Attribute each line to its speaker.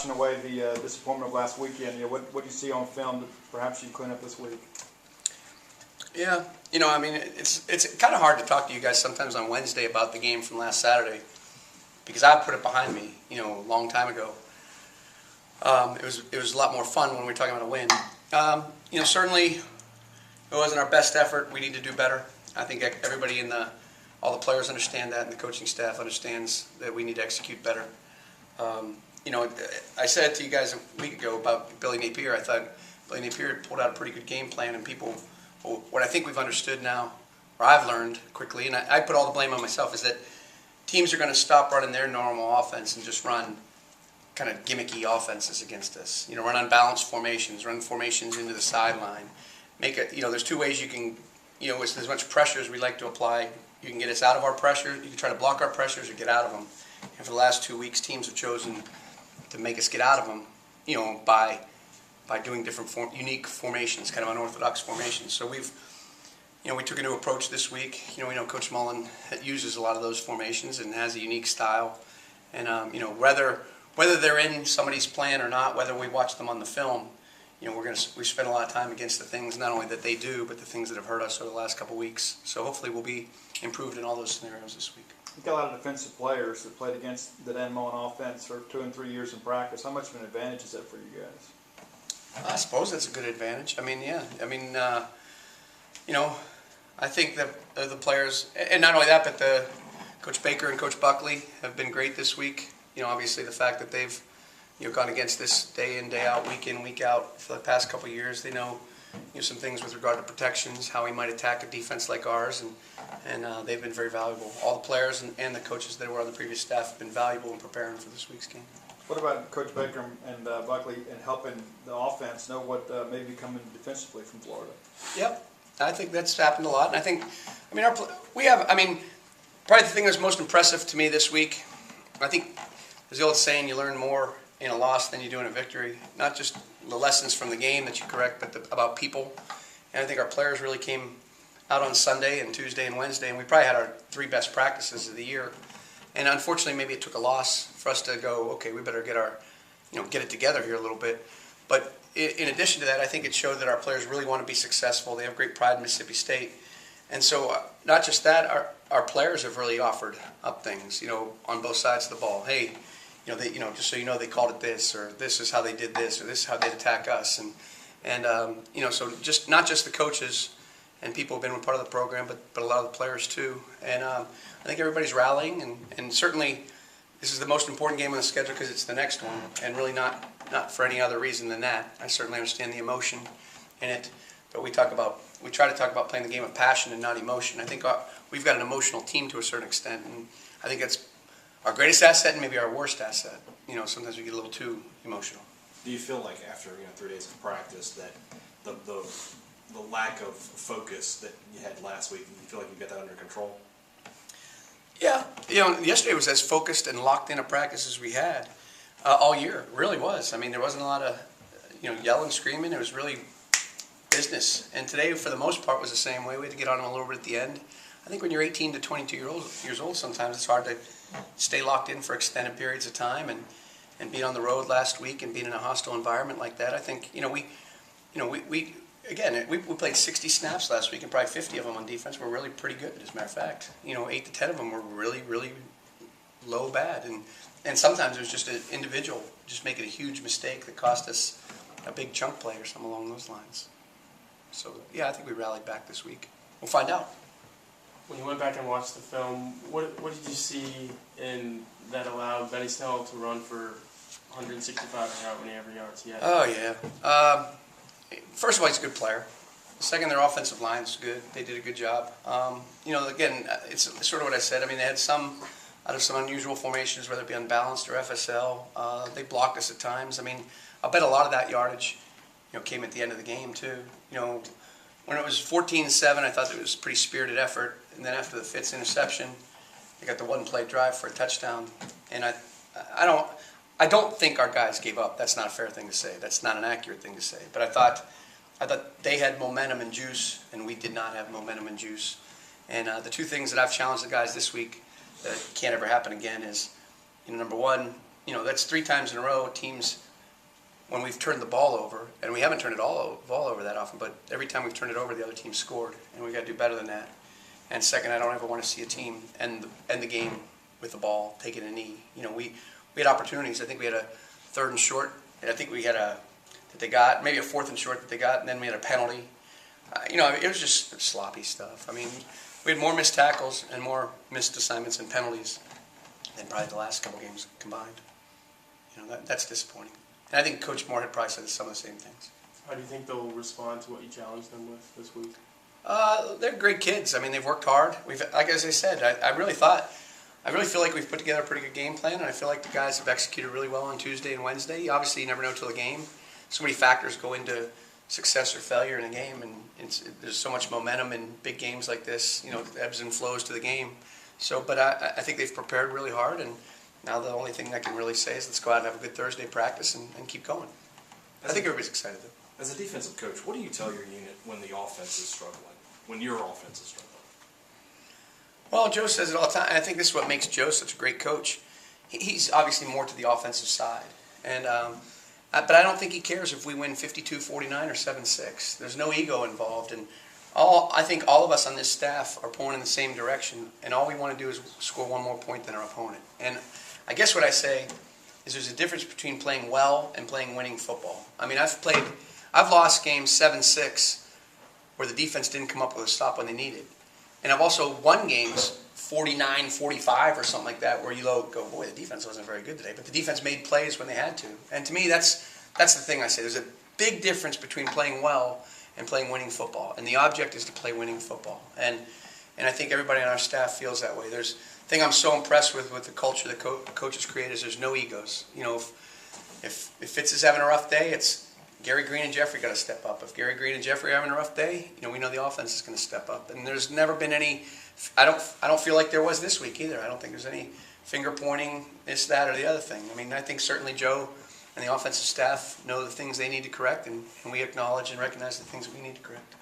Speaker 1: washing away the disappointment of last weekend. What do you see on film that perhaps you clean up this week?
Speaker 2: Yeah, I mean, it's kind of hard to talk to you guys sometimes on Wednesday about the game from last Saturday because I put it behind me, a long time ago. It was a lot more fun when we were talking about a win. Certainly it wasn't our best effort. We need to do better. I think everybody all the players understand that, and the coaching staff understands that we need to execute better. I said to you guys a week ago about Billy Napier. I thought Billy Napier pulled out a pretty good game plan, and what I think we've understood now, or I've learned quickly, and I put all the blame on myself, is that teams are going to stop running their normal offense and just run kind of gimmicky offenses against us. Run unbalanced formations, run formations into the sideline. There's two ways you can, with as much pressure as we like to apply, you can get us out of our pressure. You can try to block our pressures or get out of them. And for the last 2 weeks, teams have chosen to make us get out of them, by doing different unique formations, kind of unorthodox formations. So we took a new approach this week. We know Coach Mullen uses a lot of those formations and has a unique style. And whether they're in somebody's plan or not, whether we watch them on the film, we spent a lot of time against the things not only that they do, but the things that have hurt us over the last couple of weeks. So hopefully we'll be improved in all those scenarios this week.
Speaker 1: You've got a lot of defensive players that played against the Dan Mullen offense for 2 and 3 years in practice. How much of an advantage is that for you guys?
Speaker 2: I suppose that's a good advantage. I mean, yeah. I mean, I think that the players, and not only that, but Coach Baker and Coach Buckley have been great this week. Obviously the fact that they've gone against this day in, day out, week in, week out for the past couple of years. They know some things with regard to protections, how we might attack a defense like ours, and they've been very valuable. All the players and the coaches that were on the previous staff have been valuable in preparing for this week's game.
Speaker 1: What about Coach Baker and Buckley in helping the offense know what may be coming defensively from Florida?
Speaker 2: Yep, I think that's happened a lot. And I think, probably the thing that's most impressive to me this week, I think there's the old saying, you learn more in a loss than you do in a victory. Not just the lessons from the game that you correct, but about people. And I think our players really came out on Sunday and Tuesday and Wednesday, and we probably had our 3 best practices of the year. And unfortunately, maybe it took a loss for us to go, okay, we better get it together here a little bit. But in addition to that, I think it showed that our players really want to be successful. They have great pride in Mississippi State. And so not just that, our players have really offered up things, on both sides of the ball. Hey, just so you know, they called it this, or this is how they did this, or this is how they'd attack us. And so just not just the coaches and people who've been part of the program, but a lot of the players too. And I think everybody's rallying, and certainly this is the most important game on the schedule because it's the next one, and really not for any other reason than that. I certainly understand the emotion in it, but we try to talk about playing the game of passion and not emotion. I think we've got an emotional team to a certain extent, and I think that's our greatest asset and maybe our worst asset. Sometimes we get a little too emotional.
Speaker 3: Do you feel like after 3 days of practice that the lack of focus that you had last week, you feel like you got that under control?
Speaker 2: Yeah, yesterday was as focused and locked in a practice as we had all year. It really was. I mean, there wasn't a lot of yelling, screaming. It was really business. And today, for the most part, was the same way. We had to get on them a little bit at the end. I think when you're 18 to 22 years old, sometimes it's hard to stay locked in for extended periods of time. And being on the road last week and being in a hostile environment like that, I think we played 60 snaps last week, and probably 50 of them on defense were really pretty good. As a matter of fact, 8 to 10 of them were really, really low bad, and sometimes it was just an individual just making a huge mistake that cost us a big chunk play or something along those lines. So yeah, I think we rallied back this week. We'll find out.
Speaker 4: When you went back and watched the film, what did you see in that allowed Benny Snell to run for 165 or however many yards he had?
Speaker 2: Oh yeah. First of all, he's a good player. Second, their offensive line's good. They did a good job. Again, it's sort of what I said. I mean, they had out of some unusual formations, whether it be unbalanced or FSL. They blocked us at times. I mean, I'll bet a lot of that yardage, came at the end of the game too. When it was 14-7, I thought it was a pretty spirited effort. And then after the Fitz interception, they got the one-play drive for a touchdown. And I don't think our guys gave up. That's not a fair thing to say. That's not an accurate thing to say. But I thought they had momentum and juice, and we did not have momentum and juice. And the 2 things that I've challenged the guys this week that can't ever happen again is, number one, that's 3 times in a row teams, when we've turned the ball over, and we haven't turned it ball over that often, but every time we've turned it over, the other team scored, and we got to do better than that. And second, I don't ever want to see a team end the game with the ball, taking a knee. We had opportunities. I think we had a 3rd and short, and I think we had that they got, maybe a 4th and short that they got, and then we had a penalty. It was just sloppy stuff. I mean, we had more missed tackles and more missed assignments and penalties than probably the last couple games combined. That's disappointing. And I think Coach Moore probably said some of the same things.
Speaker 4: How do you think they'll respond to what you challenged them with this week?
Speaker 2: They're great kids. I mean, they've worked hard. As I said, I really feel like we've put together a pretty good game plan, and I feel like the guys have executed really well on Tuesday and Wednesday. Obviously, you never know till the game. So many factors go into success or failure in a game, and there's so much momentum in big games like this. Ebbs and flows to the game. So, but I think they've prepared really hard, and now the only thing I can really say is let's go out and have a good Thursday practice and keep going. I think everybody's excited though.
Speaker 3: As a defensive coach, what do you tell your unit when the offense is struggling, when your offense is struggling?
Speaker 2: Well, Joe says it all the time, and I think this is what makes Joe such a great coach. He's obviously more to the offensive side, and but I don't think he cares if we win 52-49 or 7-6. There's no ego involved, and I think all of us on this staff are pulling in the same direction, and all we want to do is score one more point than our opponent. And I guess what I say is there's a difference between playing well and playing winning football. I mean, I've lost games 7-6 where the defense didn't come up with a stop when they needed. And I've also won games 49-45 or something like that where you go, boy, the defense wasn't very good today. But the defense made plays when they had to. And to me, that's the thing I say. There's a big difference between playing well and playing winning football. And the object is to play winning football. And I think everybody on our staff feels that way. The thing I'm so impressed with the culture that coaches create is there's no egos. If Fitz is having a rough day, it's Gary Green and Jeffrey got to step up. If Gary Green and Jeffrey are having a rough day, we know the offense is going to step up. And there's never been any. I don't feel like there was this week either. I don't think there's any finger pointing, this, that, or the other thing. I mean, I think certainly Joe and the offensive staff know the things they need to correct, and we acknowledge and recognize the things that we need to correct.